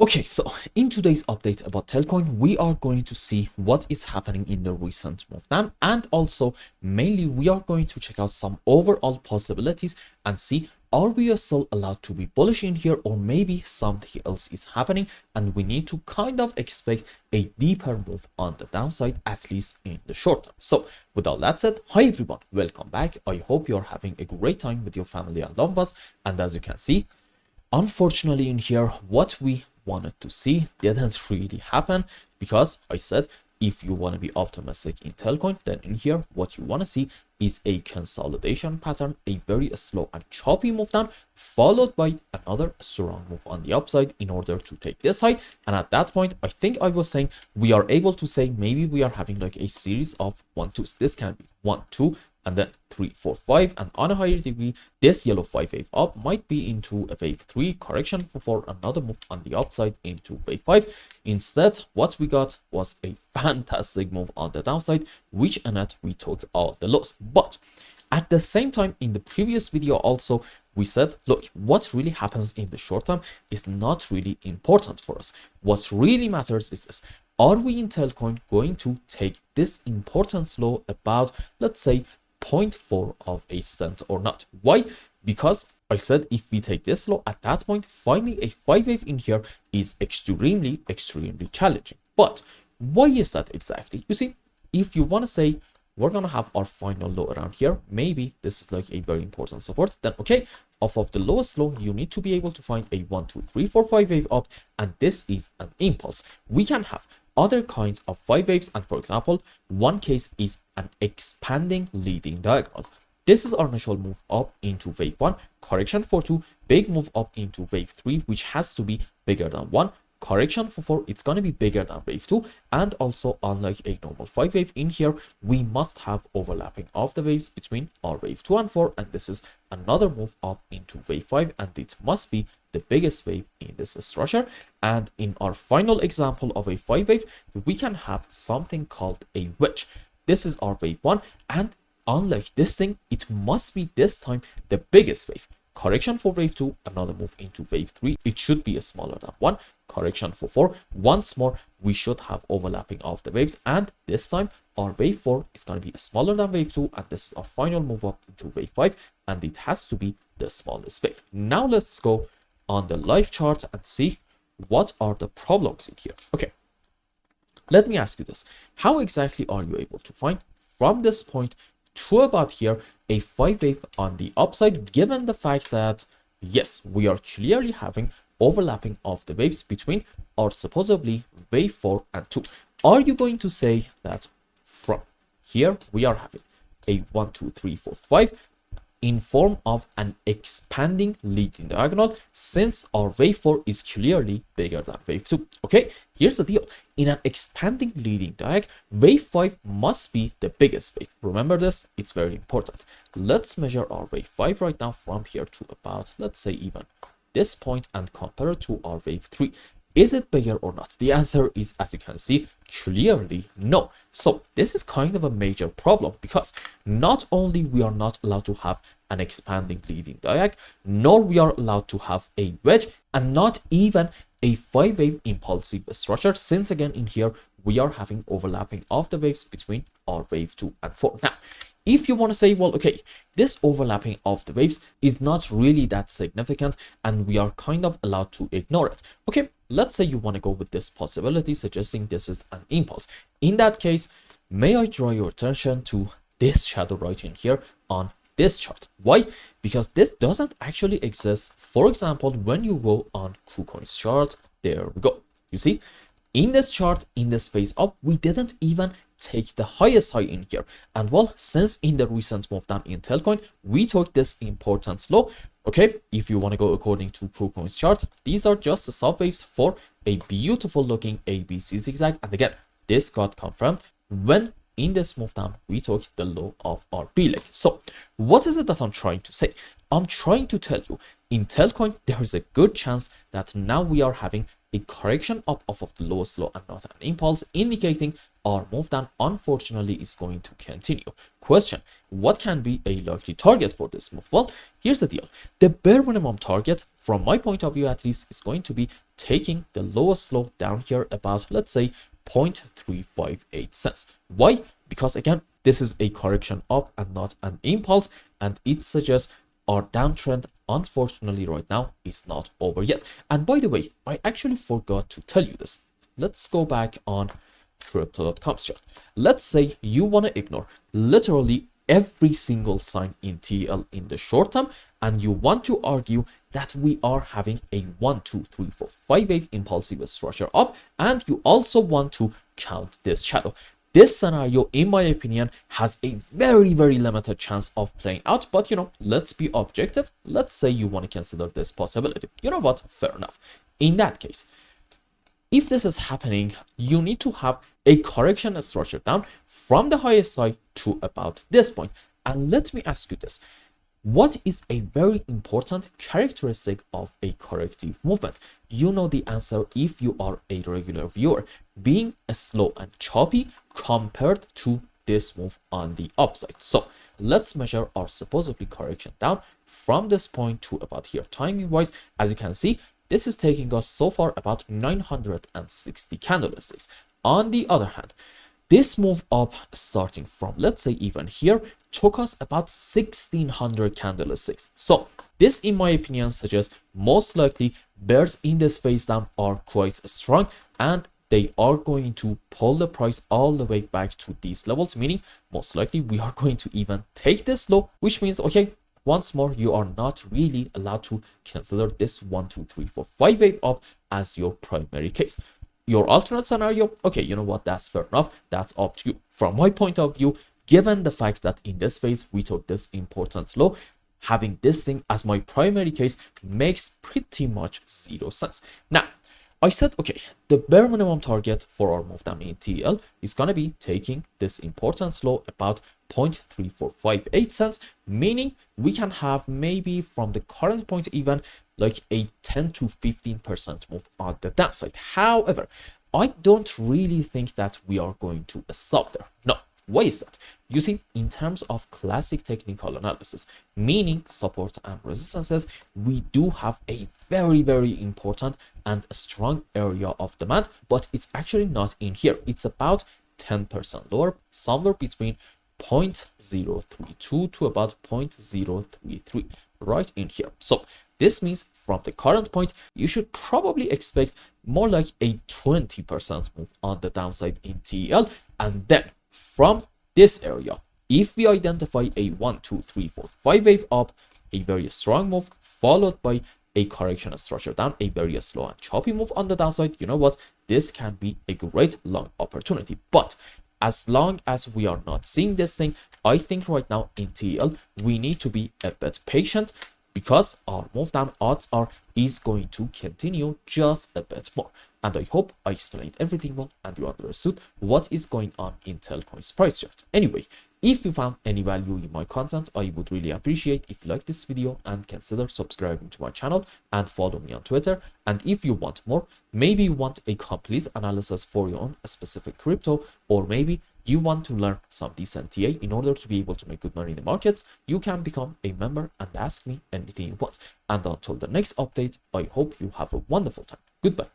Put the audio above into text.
Okay, so in today's update about Telcoin, we are going to see what is happening in the recent move down, and also mainly we are going to check out some overall possibilities and see are we still allowed to be bullish in here, or maybe something else is happening and we need to kind of expect a deeper move on the downside, at least in the short term. So with all that said, hi everyone, welcome back. I hope you're having a great time with your family and loved ones. And as you can see, unfortunately in here, what we wanted to see didn't really happen, because I said if you want to be optimistic in Telcoin, then in here what you want to see is a consolidation pattern, a very slow and choppy move down, followed by another strong move on the upside in order to take this high. And at that point, I think I was saying we are able to say maybe we are having like a series of 1-2s. This can be 1, 2, and then 3, 4, 5, and on a higher degree, this yellow 5 wave up might be into a wave 3 correction for another move on the upside into wave 5. Instead, what we got was a fantastic move on the downside, which in it we took all the loss. But at the same time, in the previous video also, we said, look, what really happens in the short term is not really important for us. What really matters is this: are we in Telcoin going to take this important low about, let's say, 0.4 of a cent or not? Why? Because I said if we take this low at that point, finding a 5 wave in here is extremely challenging. But why is that exactly? You see, if you want to say we're gonna have our final low around here, maybe this is like a very important support, then okay, off of the lowest low you need to be able to find a 1, 2, 3, 4, 5 wave up, and this is an impulse. We can have other kinds of 5 waves, and for example, one case is an expanding leading diagonal. This is our initial move up into wave 1, correction for 2, big move up into wave 3, which has to be bigger than 1, correction for 4, it's going to be bigger than wave 2, and also unlike a normal 5 wave in here, we must have overlapping of the waves between our wave 2 and 4, and this is another move up into wave 5, and it must be the biggest wave in this structure. And in our final example of a 5 wave, we can have something called a wedge. This is our wave 1, and unlike this thing, it must be this time the biggest wave. Correction for wave 2, another move into wave 3, it should be a smaller than 1, correction for 4, once more we should have overlapping of the waves, and this time our wave 4 is going to be smaller than wave 2, and this is our final move up into wave 5, and it has to be the smallest wave. Now let's go on the live chart and see what are the problems in here. Okay, let me ask you this: how exactly are you able to find from this point to about here a 5 wave on the upside, given the fact that yes, we are clearly having overlapping of the waves between our supposedly wave 4 and 2? Are you going to say that from here we are having a 1, 2, 3, 4, 5 in form of an expanding leading diagonal, since our wave 4 is clearly bigger than wave 2? Okay, here's the deal: in an expanding leading diag, wave 5 must be the biggest wave. Remember this, it's very important. Let's measure our wave 5 right now from here to about, let's say, even this point, and compare it to our wave 3. Is it bigger or not? The answer is, as you can see, clearly no. So this is kind of a major problem, because not only we are not allowed to have an expanding leading diag, nor we are allowed to have a wedge, and not even a 5 wave impulsive structure, since again in here we are having overlapping of the waves between our wave 2 and 4. Now, if you want to say, well, okay, this overlapping of the waves is not really that significant and we are kind of allowed to ignore it. Okay, let's say you want to go with this possibility, suggesting this is an impulse. In that case, may I draw your attention to this shadow right in here on this chart? Why? Because this doesn't actually exist. For example, when you go on KuCoin's chart, there we go. You see, in this chart, in this phase up, we didn't even take the highest high in here. And well, since in the recent move down in Telcoin, we took this important low. Okay, if you want to go according to KuCoin's chart, these are just the subwaves for a beautiful looking ABC zigzag. And again, this got confirmed when in this move down we took the low of our B leg. So what is it that I'm trying to say? I'm trying to tell you, in Telcoin, there is a good chance that now we are having a correction up off of the lowest low and not an impulse, indicating our move down unfortunately is going to continue. Question: what can be a likely target for this move? Well, here's the deal. The bare minimum target, from my point of view at least, is going to be taking the lowest low down here about, let's say, 0.358 cents. Why? Because again, this is a correction up and not an impulse, and it suggests our downtrend, unfortunately, right now is not over yet. And by the way, I actually forgot to tell you this. Let's go back on crypto.com chart. Let's say you want to ignore literally every single sign in TL in the short term, and you want to argue that we are having a 1, 2, 3, 4, 5 wave impulsive structure up, and you also want to count this shadow. This scenario, in my opinion, has a very, very limited chance of playing out. But, let's be objective. Let's say you want to consider this possibility. You know what? Fair enough. In that case, if this is happening, you need to have a correction structure down from the highest side to about this point. And let me ask you this. What is a very important characteristic of a corrective movement? You know the answer if you are a regular viewer, being slow and choppy compared to this move on the upside. So let's measure our supposedly correction down from this point to about here. Timing wise, as you can see, this is taking us so far about 960 candlesticks. On the other hand, this move up starting from, let's say, even here, took us about 1600 candlesticks. So this, in my opinion, suggests most likely bears in this phase down are quite strong, and they are going to pull the price all the way back to these levels, meaning most likely we are going to even take this low, which means, okay, once more, you are not really allowed to consider this 1, 2, 3, 4, 5 wave up as your primary case. Your alternate scenario, okay, you know what, that's fair enough, that's up to you. From my point of view, given the fact that in this phase we took this important low, having this thing as my primary case makes pretty much zero sense. Now, I said, okay, the bare minimum target for our move down in TL is going to be taking this important low about 0.3458 cents, meaning we can have maybe from the current point even like a 10 to 15% move on the downside. However, I don't really think that we are going to stop there. No. Why is that? You see, in terms of classic technical analysis, meaning support and resistances, we do have a very, very important and strong area of demand, but it's actually not in here. It's about 10% lower, somewhere between 0.032 to about 0.033, right in here. So this means from the current point, you should probably expect more like a 20% move on the downside in TL, and then from this area, if we identify a 1, 2, 3, 4, 5 wave up, a very strong move followed by a correction structure down, a very slow and choppy move on the downside, you know what, this can be a great long opportunity. But as long as we are not seeing this thing, I think right now in TL we need to be a bit patient, because our move down odds is going to continue just a bit more. And I hope I explained everything well and you understood what is going on in Telcoin's price chart. Anyway, if you found any value in my content, I would really appreciate if you like this video and consider subscribing to my channel and follow me on Twitter. And if you want more, maybe you want a complete analysis for your own specific crypto, or maybe you want to learn some decent TA in order to be able to make good money in the markets, you can become a member and ask me anything you want. And until the next update, I hope you have a wonderful time. Goodbye.